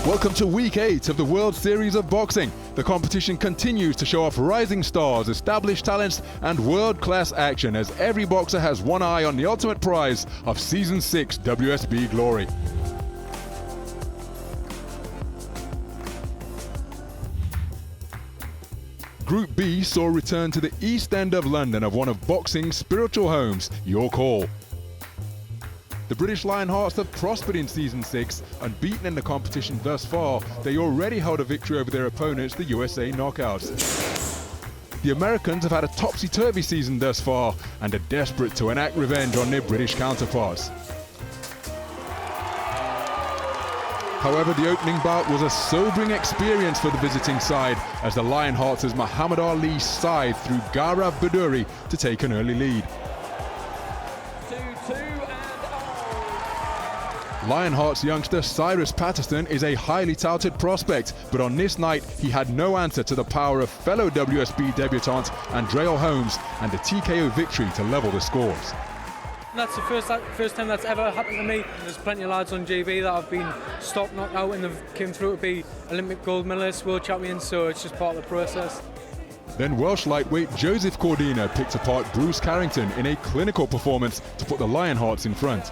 Welcome to Week 8 of the World Series of Boxing. The competition continues to show off rising stars, established talents, and world-class action as every boxer has one eye on the ultimate prize of Season 6 WSB Glory. Group B saw a return to the East End of London of one of boxing's spiritual homes, York Hall. The British Lionhearts have prospered in Season 6, unbeaten in the competition thus far. They already held a victory over their opponents, the USA Knockouts. The Americans have had a topsy-turvy season thus far and are desperate to enact revenge on their British counterparts. However, the opening bout was a sobering experience for the visiting side as the Lionhearts' Muhammad Ali scythed through Gaurav Bhaduri to take an early lead. Lionhearts youngster Cyrus Patterson is a highly touted prospect, but on this night he had no answer to the power of fellow WSB debutant Andrea Holmes and a TKO victory to level the scores. That's the first time that's ever happened to me. There's plenty of lads on GB that have been stopped, knocked out, and they've came through to be Olympic gold medalists, world champions, so it's just part of the process. Then Welsh lightweight Joseph Cordina picked apart Bruce Carrington in a clinical performance to put the Lionhearts in front.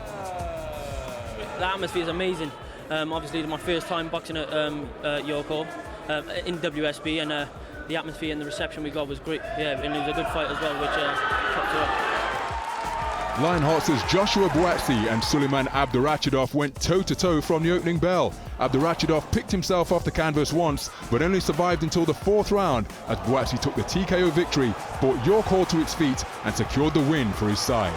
The atmosphere is amazing. Obviously, it's my first time boxing at York Hall in WSB, and the atmosphere and the reception we got was great. Yeah, and it was a good fight as well, which topped it up. Lionhearts' Joshua Boatsy and Suleiman Abdurachidov went toe-to-toe from the opening bell. Abdurachidov picked himself off the canvas once, but only survived until the fourth round as Boatsy took the TKO victory, brought York Hall to its feet and secured the win for his side.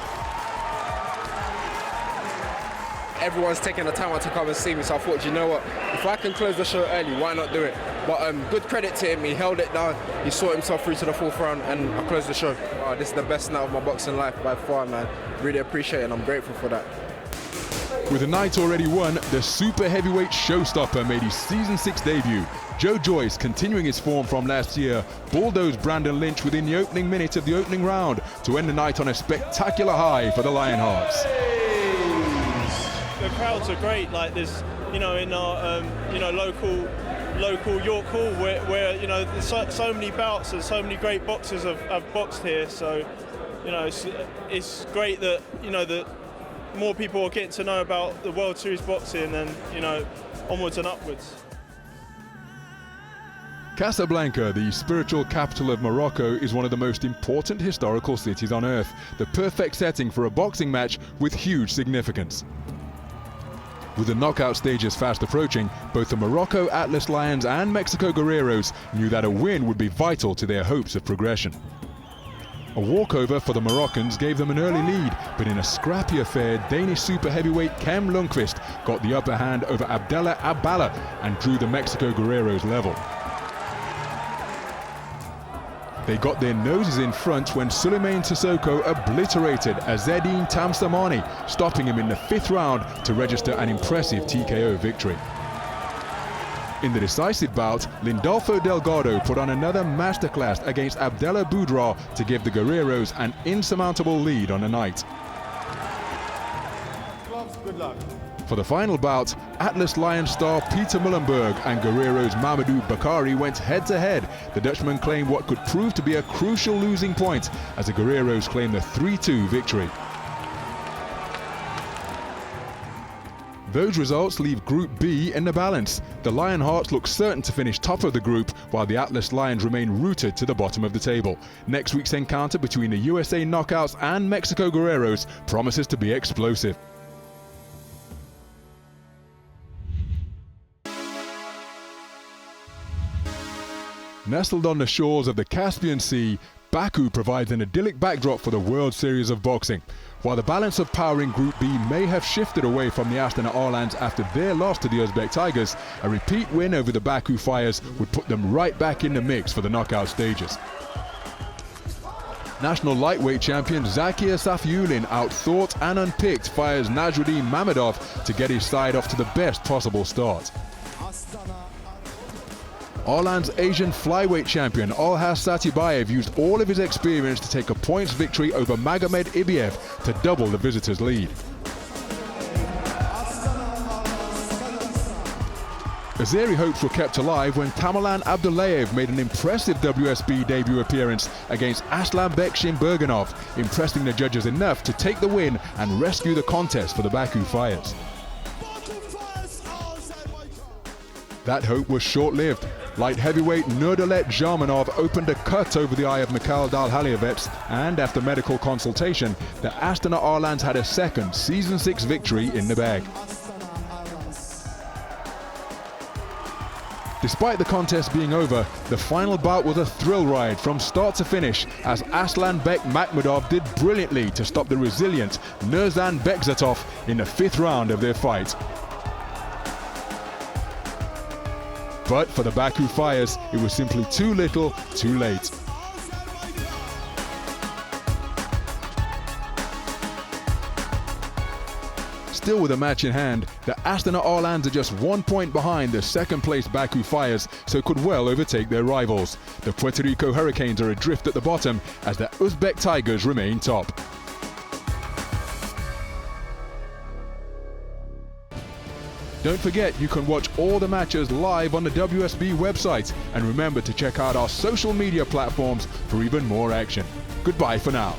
Everyone's taking the time out to come and see me, so I thought, you know what, if I can close the show early, why not do it? But good credit to him, he held it down, he saw himself through to the fourth round, and I closed the show. This is the best night of my boxing life by far, man. Really appreciate it, and I'm grateful for that. With the night already won, the super heavyweight showstopper made his Season 6 debut. Joe Joyce, continuing his form from last year, bulldozed Brandon Lynch within the opening minute of the opening round to end the night on a spectacular high for the Lionhearts. The crowds are great. Like there's, in our, local York Hall, where there's so many bouts and so many great boxers have boxed here. So, it's great that that more people are getting to know about the World Series boxing and onwards and upwards. Casablanca, the spiritual capital of Morocco, is one of the most important historical cities on earth. The perfect setting for a boxing match with huge significance. With the knockout stages fast approaching, both the Morocco Atlas Lions and Mexico Guerreros knew that a win would be vital to their hopes of progression. A walkover for the Moroccans gave them an early lead, but in a scrappy affair, Danish super heavyweight Kem Lundqvist got the upper hand over Abdallah Abala and drew the Mexico Guerreros level. They got their noses in front when Souleymane Sissoko obliterated Azzedine Tamsamani, stopping him in the fifth round to register an impressive TKO victory. In the decisive bout, Lindolfo Delgado put on another masterclass against Abdallah Boudra to give the Guerreros an insurmountable lead on the night. Good luck. For the final bout, Atlas Lions star Peter Mullenberg and Guerrero's Mamadou Bakari went head-to-head. The Dutchman claimed what could prove to be a crucial losing point as the Guerreros claimed a 3-2 victory. Those results leave Group B in the balance. The Lionhearts look certain to finish top of the group, while the Atlas Lions remain rooted to the bottom of the table. Next week's encounter between the USA Knockouts and Mexico Guerreros promises to be explosive. Nestled on the shores of the Caspian Sea, Baku provides an idyllic backdrop for the World Series of Boxing. While the balance of power in Group B may have shifted away from the Astana Arlans after their loss to the Uzbek Tigers, a repeat win over the Baku Fires would put them right back in the mix for the knockout stages. National lightweight champion Zakir Safiullin outthought and unpicked Fires Najruddin Mamedov to get his side off to the best possible start. Arlan's Asian flyweight champion Alhaz Satibayev used all of his experience to take a points victory over Magomed Ibiev to double the visitors' lead. Azeri hopes were kept alive when Tamerlan Abdullayev made an impressive WSB debut appearance against Aslanbek Shimberganov, impressing the judges enough to take the win and rescue the contest for the Baku Fires. That hope was short-lived. Light heavyweight Nurdalet Jarmanov opened a cut over the eye of Mikhail Dalhalievets, and after medical consultation, the Astana Arlans had a second Season 6 victory in the bag. Despite the contest being over, the final bout was a thrill ride from start to finish, as Aslanbek Makhmudov did brilliantly to stop the resilient Nurzan Bekzatov in the 5th round of their fight. But for the Baku Fires, it was simply too little, too late. Still with a match in hand, the Astana Arlans are just 1 point behind the second-placed Baku Fires, so could well overtake their rivals. The Puerto Rico Hurricanes are adrift at the bottom, as the Uzbek Tigers remain top. Don't forget, you can watch all the matches live on the WSB website, and remember to check out our social media platforms for even more action. Goodbye for now.